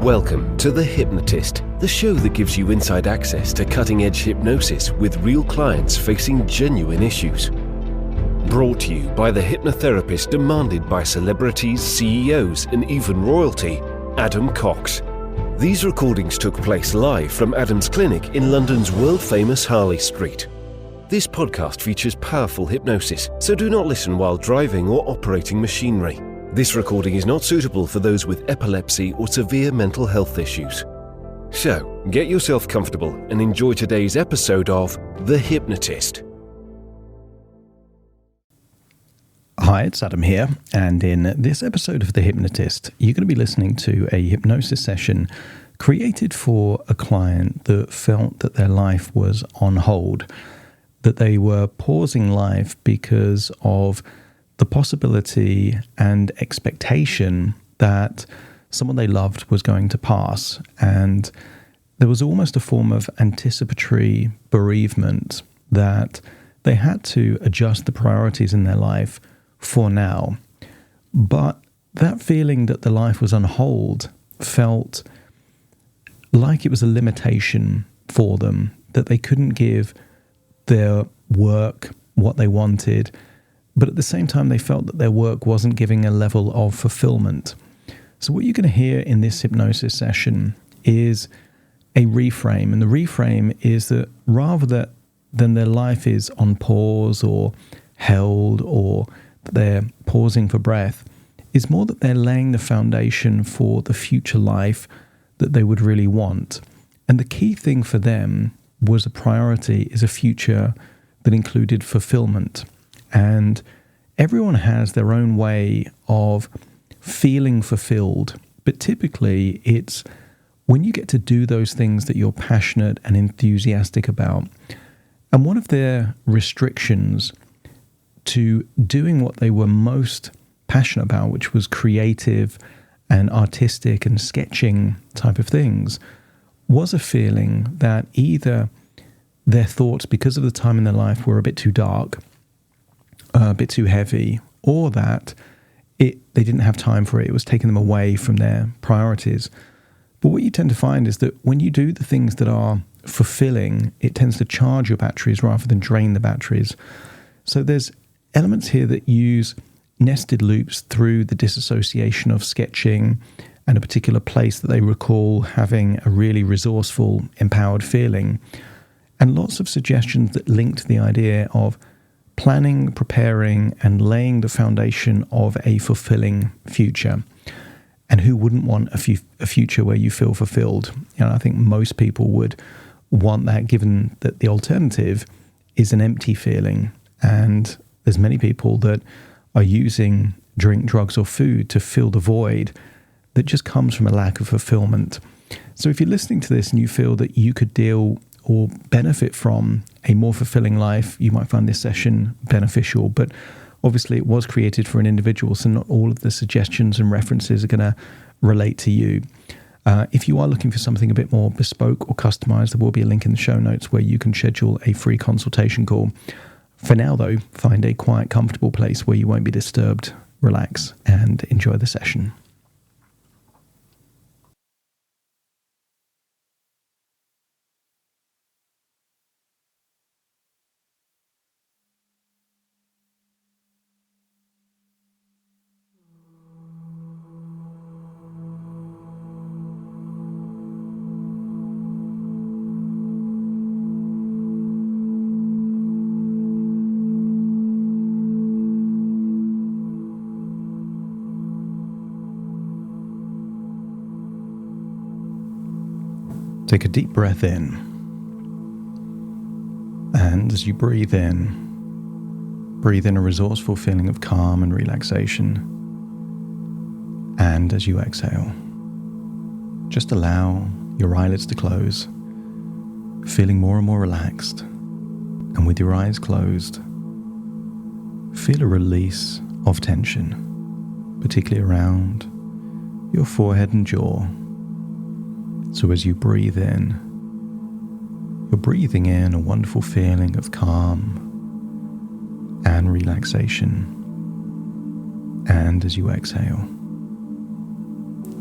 Welcome to The Hypnotist, the show that gives you inside access to cutting-edge hypnosis with real clients facing genuine issues. Brought to you by the hypnotherapist demanded by celebrities, CEOs, and even royalty, Adam Cox. These recordings took place live from Adam's clinic in London's world-famous Harley Street. This podcast features powerful hypnosis, so do not listen while driving or operating machinery. This recording is not suitable for those with epilepsy or severe mental health issues. So, get yourself comfortable and enjoy today's episode of The Hypnotist. Hi, it's Adam here, and in this episode of The Hypnotist, you're going to be listening to a hypnosis session created for a client that felt that their life was on hold, that they were pausing life because of the possibility and expectation that someone they loved was going to pass. And there was almost a form of anticipatory bereavement that they had to adjust the priorities in their life for now. But that feeling that the life was on hold felt like it was a limitation for them, that they couldn't give their work what they wanted, but at the same time, they felt that their work wasn't giving a level of fulfillment. So what you're going to hear in this hypnosis session is a reframe. And the reframe is that rather than their life is on pause or held or they're pausing for breath, it's more that they're laying the foundation for the future life that they would really want. And the key thing for them was a priority is a future that included fulfillment. And everyone has their own way of feeling fulfilled, but typically it's when you get to do those things that you're passionate and enthusiastic about. And one of their restrictions to doing what they were most passionate about, which was creative and artistic and sketching type of things, was a feeling that either their thoughts, because of the time in their life, were a bit too dark, a bit too heavy, or that they didn't have time for it. It was taking them away from their priorities. But what you tend to find is that when you do the things that are fulfilling, it tends to charge your batteries rather than drain the batteries. So there's elements here that use nested loops through the disassociation of sketching and a particular place that they recall having a really resourceful, empowered feeling, and lots of suggestions that link to the idea of planning, preparing, and laying the foundation of a fulfilling future. And who wouldn't want a future where you feel fulfilled? You know, I think most people would want that, given that the alternative is an empty feeling. And there's many people that are using drink, drugs, or food to fill the void that just comes from a lack of fulfillment. So if you're listening to this and you feel that you could deal or benefit from a more fulfilling life, you might find this session beneficial. But obviously it was created for an individual, so not all of the suggestions and references are going to relate to you. If you are looking for something a bit more bespoke or customized, there will be a link in the show notes where you can schedule a free consultation call. For now, though, find a quiet, comfortable place where you won't be disturbed, relax, and enjoy the session. Take a deep breath in, and as you breathe in a resourceful feeling of calm and relaxation. And as you exhale, just allow your eyelids to close, feeling more and more relaxed. And with your eyes closed, feel a release of tension, particularly around your forehead and jaw. So as you breathe in, you're breathing in a wonderful feeling of calm and relaxation. And as you exhale,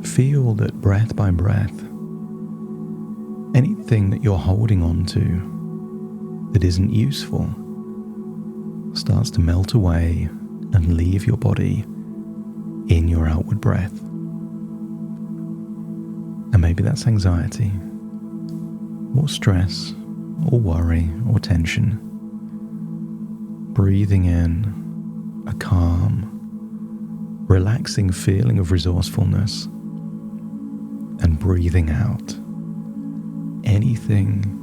feel that breath by breath, anything that you're holding on to that isn't useful starts to melt away and leave your body in your outward breath. And maybe that's anxiety, or stress, or worry, or tension. Breathing in a calm, relaxing feeling of resourcefulness, and breathing out anything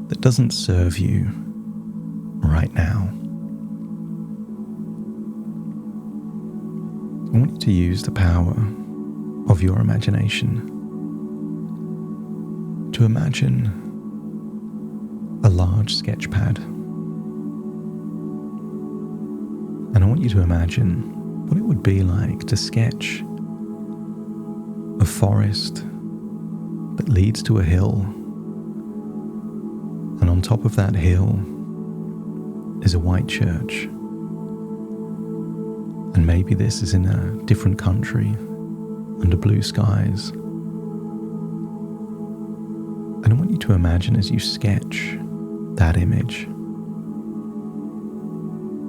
that doesn't serve you right now. I want you to use the power of your imagination to imagine a large sketch pad. And I want you to imagine what it would be like to sketch a forest that leads to a hill, and on top of that hill is a white church. And maybe this is in a different country, under blue skies. And I want you to imagine as you sketch that image,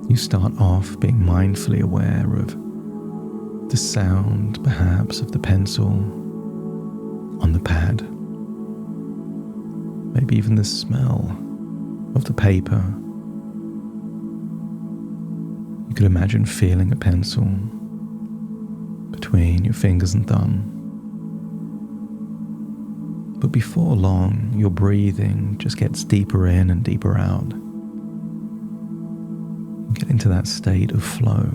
you start off being mindfully aware of the sound, perhaps, of the pencil on the pad. Maybe even the smell of the paper. You could imagine feeling a pencil between your fingers and thumb. But before long, your breathing just gets deeper in and deeper out. You get into that state of flow,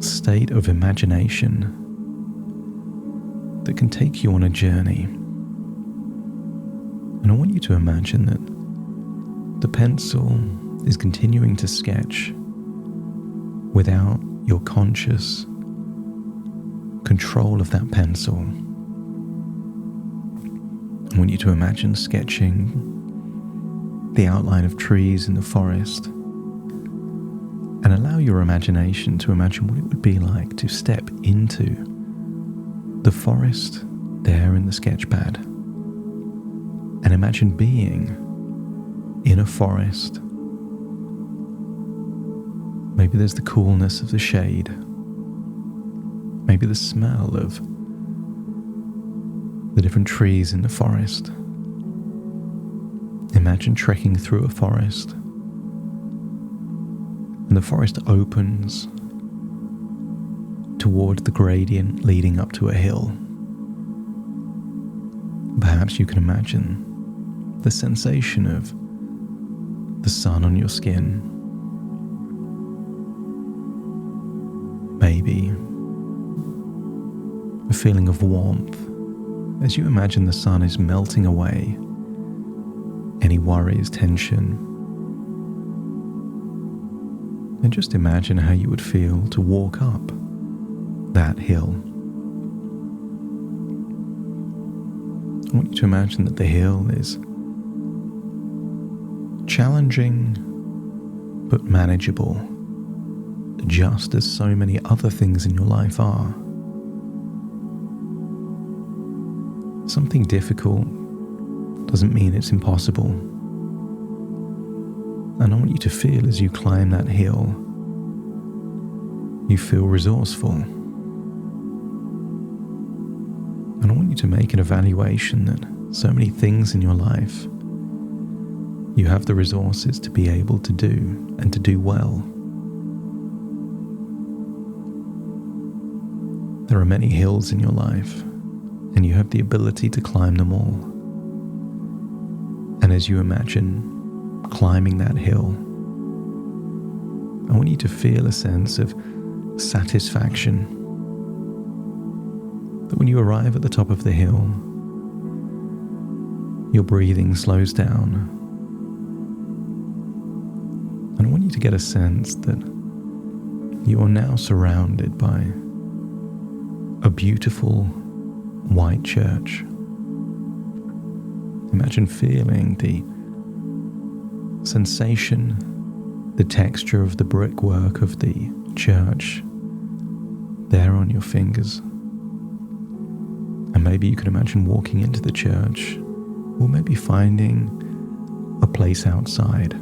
state of imagination that can take you on a journey. And I want you to imagine that the pencil is continuing to sketch without your conscious control of that pencil. I want you to imagine sketching the outline of trees in the forest, and allow your imagination to imagine what it would be like to step into the forest there in the sketch pad, and imagine being in a forest. Maybe there's the coolness of the shade, maybe the smell of the different trees in the forest. Imagine trekking through a forest, and the forest opens toward the gradient leading up to a hill. Perhaps you can imagine the sensation of the sun on your skin. Maybe a feeling of warmth as you imagine the sun is melting away any worries, tension. And just imagine how you would feel to walk up that hill. I want you to imagine that the hill is challenging but manageable, just as so many other things in your life are. Something difficult doesn't mean it's impossible. And I want you to feel as you climb that hill, you feel resourceful. And I want you to make an evaluation that so many things in your life you have the resources to be able to do and to do well. There are many hills in your life, and you have the ability to climb them all. And as you imagine climbing that hill, I want you to feel a sense of satisfaction. That when you arrive at the top of the hill, your breathing slows down. And I want you to get a sense that you are now surrounded by a beautiful white church. Imagine feeling the sensation, the texture of the brickwork of the church there on your fingers. And maybe you can imagine walking into the church, or maybe finding a place outside.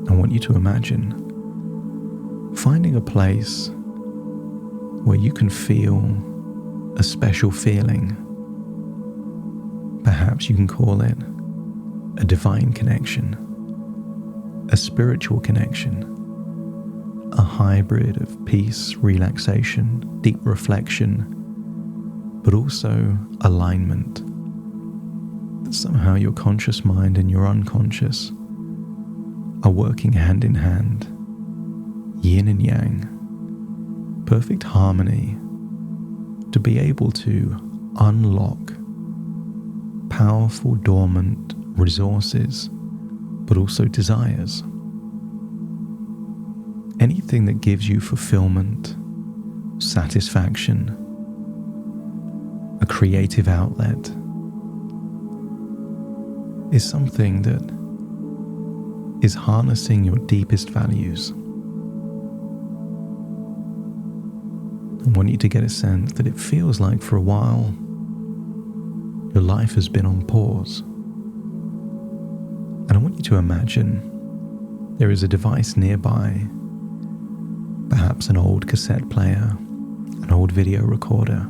I want you to imagine finding a place where you can feel a special feeling. Perhaps you can call it a divine connection, a spiritual connection, a hybrid of peace, relaxation, deep reflection, but also alignment. That somehow your conscious mind and your unconscious are working hand in hand, yin and yang, perfect harmony, to be able to unlock powerful dormant resources, but also desires. Anything that gives you fulfillment, satisfaction, a creative outlet, is something that is harnessing your deepest values. I want you to get a sense that it feels like for a while your life has been on pause. And I want you to imagine there is a device nearby, perhaps an old cassette player, an old video recorder,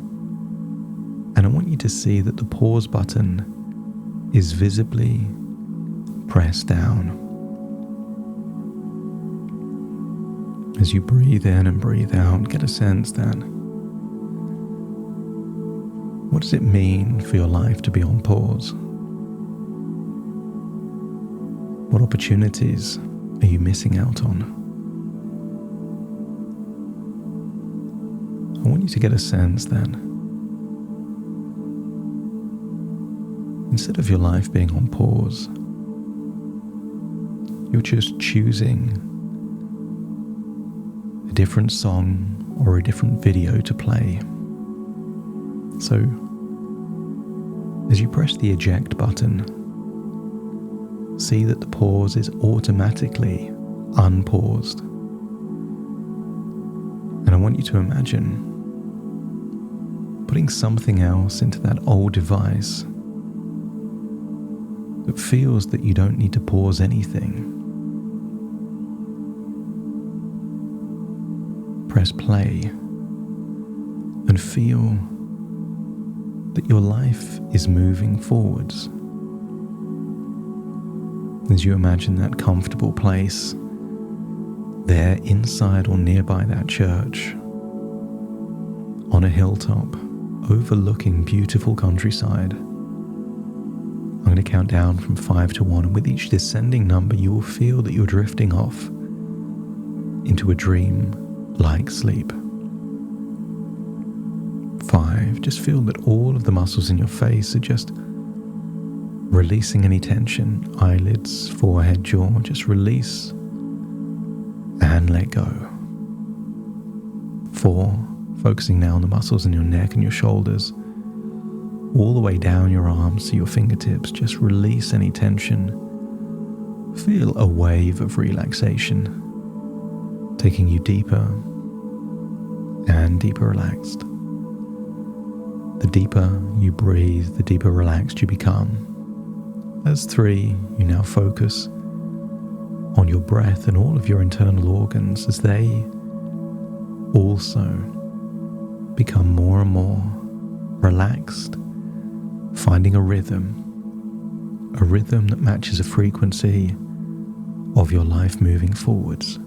and I want you to see that the pause button is visibly pressed down. As you breathe in and breathe out, get a sense that what does it mean for your life to be on pause? What opportunities are you missing out on? I want you to get a sense that instead of your life being on pause, you're just choosing a different song or a different video to play. So, as you press the eject button, see that the pause is automatically unpaused. And I want you to imagine putting something else into that old device that feels that you don't need to pause anything. Press play and feel that your life is moving forwards. As you imagine that comfortable place there inside or nearby that church, on a hilltop overlooking beautiful countryside. I'm going to count down from 5 to 1, and with each descending number you will feel that you're drifting off into a dream-like sleep. 5, just feel that all of the muscles in your face are just releasing any tension, eyelids, forehead, jaw, just release and let go. 4, focusing now on the muscles in your neck and your shoulders, all the way down your arms to your fingertips, just release any tension. Feel a wave of relaxation, taking you deeper and deeper relaxed. The deeper you breathe, the deeper relaxed you become. As 3, you now focus on your breath and all of your internal organs as they also become more and more relaxed, finding a rhythm that matches a frequency of your life moving forwards.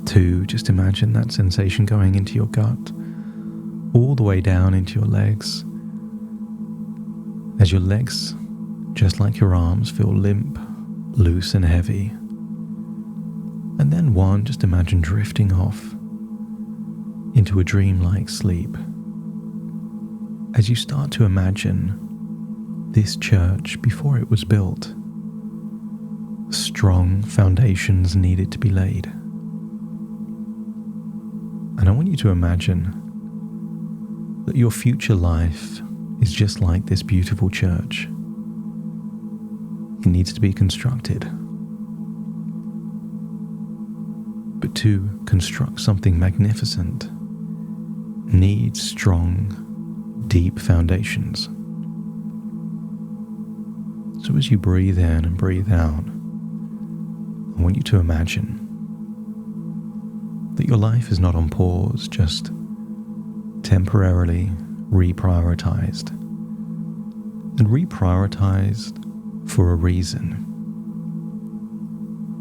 2, just imagine that sensation going into your gut, all the way down into your legs, as your legs, just like your arms, feel limp, loose and heavy. And then 1, just imagine drifting off into a dreamlike sleep. As you start to imagine this church before it was built, strong foundations needed to be laid. And I want you to imagine that your future life is just like this beautiful church. It needs to be constructed. But to construct something magnificent needs strong, deep foundations. So as you breathe in and breathe out, I want you to imagine that your life is not on pause, just temporarily reprioritized. And reprioritized for a reason.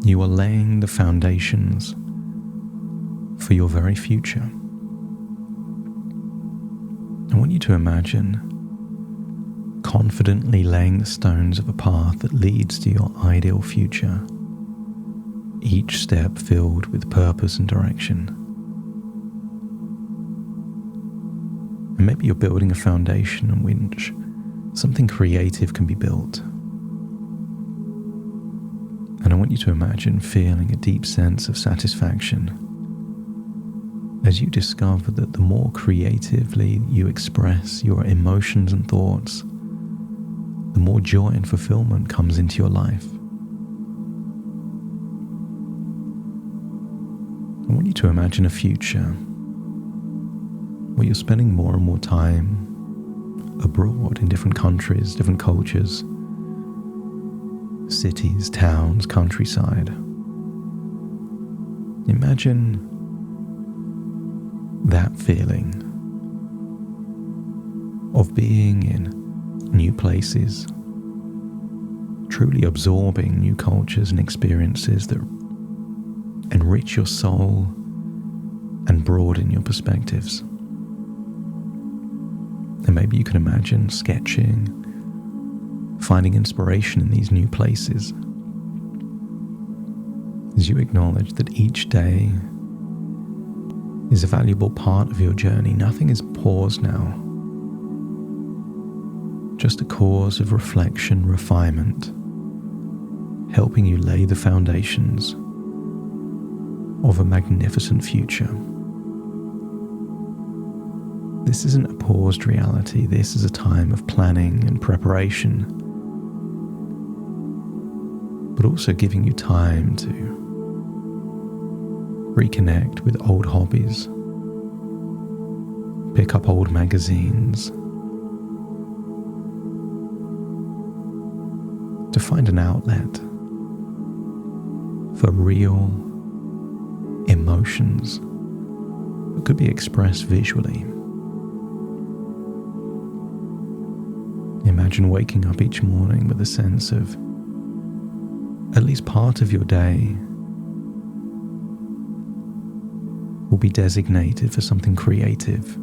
You are laying the foundations for your very future. I want you to imagine confidently laying the stones of a path that leads to your ideal future, each step filled with purpose and direction. And maybe you're building a foundation on which something creative can be built. And I want you to imagine feeling a deep sense of satisfaction as you discover that the more creatively you express your emotions and thoughts, the more joy and fulfillment comes into your life. I want you to imagine a future where you're spending more and more time abroad in different countries, different cultures, cities, towns, countryside. Imagine that feeling of being in new places, truly absorbing new cultures and experiences that enrich your soul and broaden your perspectives. And maybe you can imagine sketching, finding inspiration in these new places as you acknowledge that each day is a valuable part of your journey. Nothing is paused now, just a course of reflection, refinement, helping you lay the foundations of a magnificent future. This isn't a paused reality. This is a time of planning and preparation, but also giving you time to reconnect with old hobbies, pick up old magazines, to find an outlet for real emotions that could be expressed visually. Imagine waking up each morning with a sense of at least part of your day will be designated for something creative.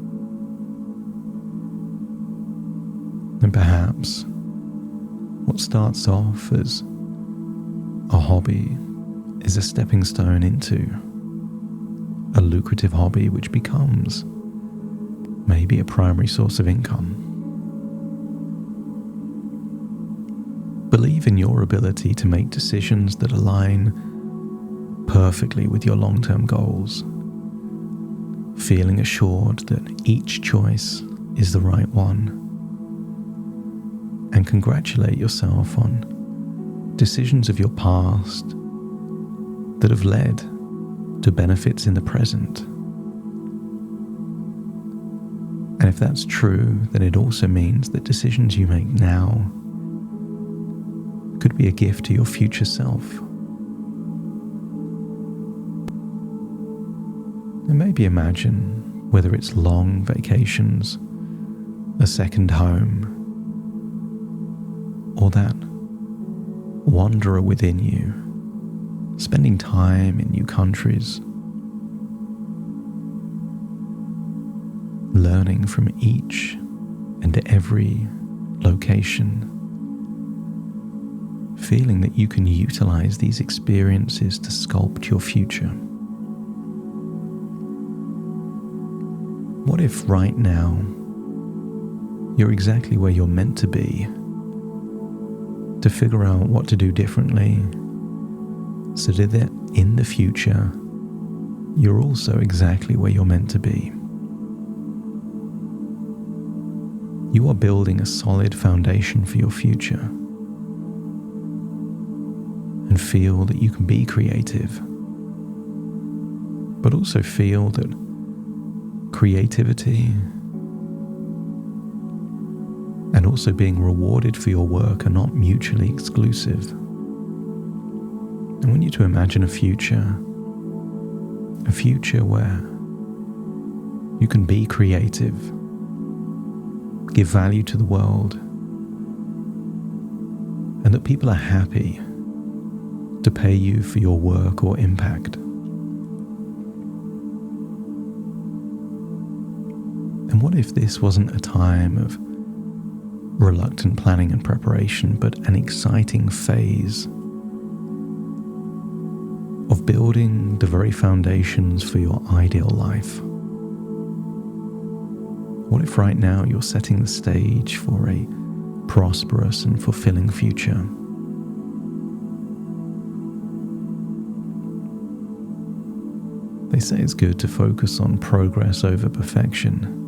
And perhaps what starts off as a hobby is a stepping stone into a lucrative hobby which becomes maybe a primary source of income. Believe in your ability to make decisions that align perfectly with your long-term goals, feeling assured that each choice is the right one, and congratulate yourself on decisions of your past that have led to benefits in the present. And if that's true, then it also means that decisions you make now could be a gift to your future self. And maybe imagine whether it's long vacations, a second home, or that wanderer within you, spending time in new countries, learning from each and every location, feeling that you can utilize these experiences to sculpt your future. What if right now you're exactly where you're meant to be, to figure out what to do differently so that in the future you're also exactly where you're meant to be? You are building a solid foundation for your future, and feel that you can be creative, but also feel that creativity and also being rewarded for your work are not mutually exclusive. I want you to imagine a future where you can be creative, give value to the world, and that people are happy to pay you for your work or impact. And what if this wasn't a time of reluctant planning and preparation, but an exciting phase of building the very foundations for your ideal life? What if right now you're setting the stage for a prosperous and fulfilling future? They say it's good to focus on progress over perfection.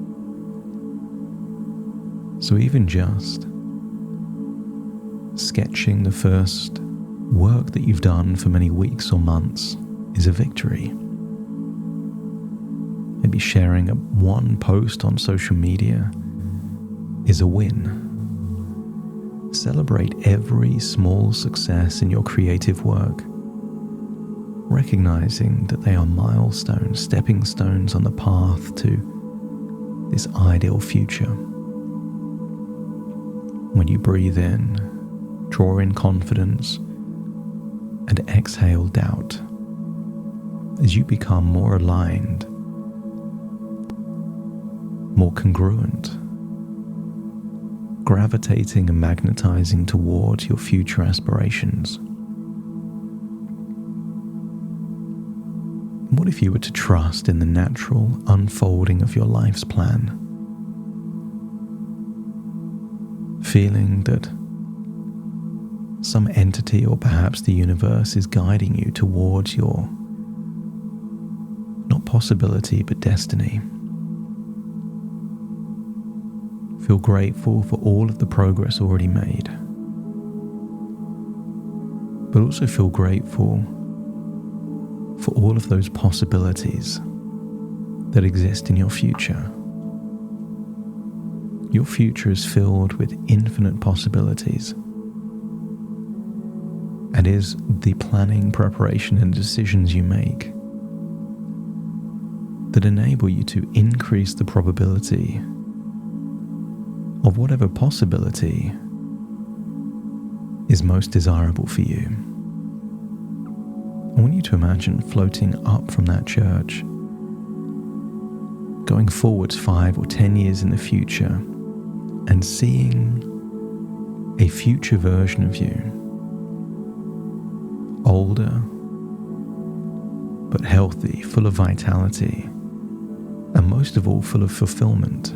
So even just sketching the first work that you've done for many weeks or months is a victory. Maybe sharing one post on social media is a win. Celebrate every small success in your creative work, recognizing that they are milestones, stepping stones on the path to this ideal future. When you breathe in, draw in confidence, and exhale doubt, as you become more aligned, more congruent, gravitating and magnetizing towards your future aspirations. What if you were to trust in the natural unfolding of your life's plan? Feeling that some entity or perhaps the universe is guiding you towards your, not possibility, but destiny. Feel grateful for all of the progress already made, but also feel grateful for all of those possibilities that exist in your future. Your future is filled with infinite possibilities and is the planning, preparation, and decisions you make that enable you to increase the probability of whatever possibility is most desirable for you. I want you to imagine floating up from that church, going forwards 5 or 10 years in the future, and seeing a future version of you, older, but healthy, full of vitality, and most of all, full of fulfillment.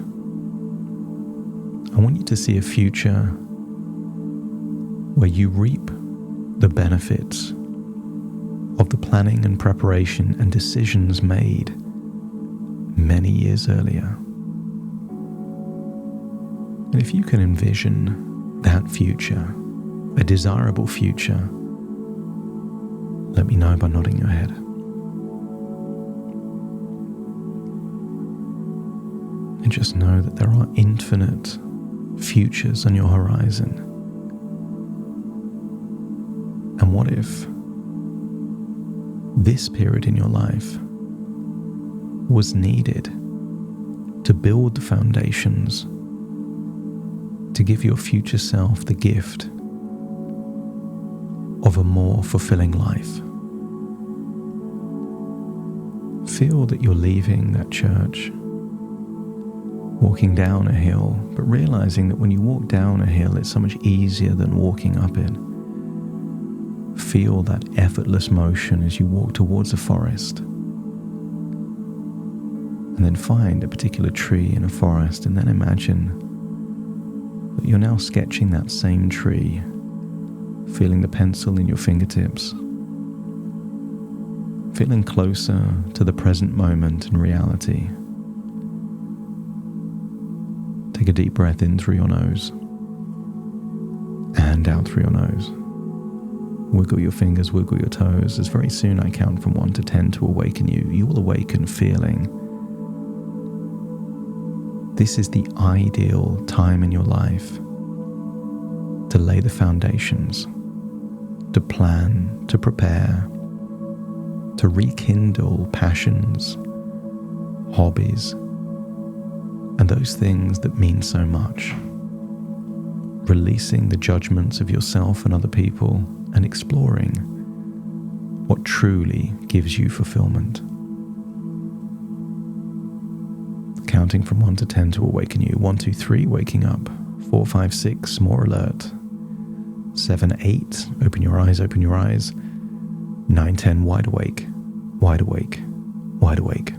I want you to see a future where you reap the benefits of the planning and preparation and decisions made many years earlier. And if you can envision that future, a desirable future, let me know by nodding your head. And just know that there are infinite futures on your horizon. And what if this period in your life was needed to build the foundations to give your future self the gift of a more fulfilling life? Feel that you're leaving that church, walking down a hill, but realizing that when you walk down a hill, it's so much easier than walking up it. Feel that effortless motion as you walk towards a forest. And then find a particular tree in a forest, and then imagine that you're now sketching that same tree, feeling the pencil in your fingertips, feeling closer to the present moment and reality. Take a deep breath in through your nose and out through your nose. Wiggle your fingers, wiggle your toes. As very soon I count from 1 to 10 to awaken you, you will awaken feeling this is the ideal time in your life to lay the foundations, to plan, to prepare, to rekindle passions, hobbies, and those things that mean so much. Releasing the judgments of yourself and other people and exploring what truly gives you fulfillment. Counting from 1 to 10 to awaken you. 1, 2, 3, waking up. 4, 5, 6, more alert. 7, 8, open your eyes, open your eyes. 9, 10, wide awake, wide awake, wide awake.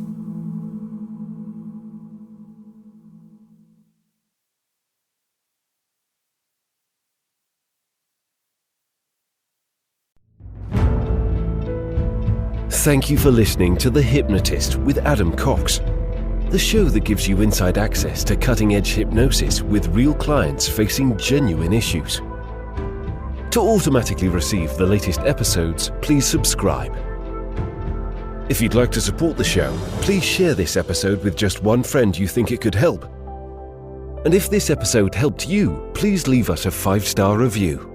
Thank you for listening to The Hypnotist with Adam Cox, the show that gives you inside access to cutting-edge hypnosis with real clients facing genuine issues. To automatically receive the latest episodes, please subscribe. If you'd like to support the show, please share this episode with just one friend you think it could help. And if this episode helped you, please leave us a 5-star review.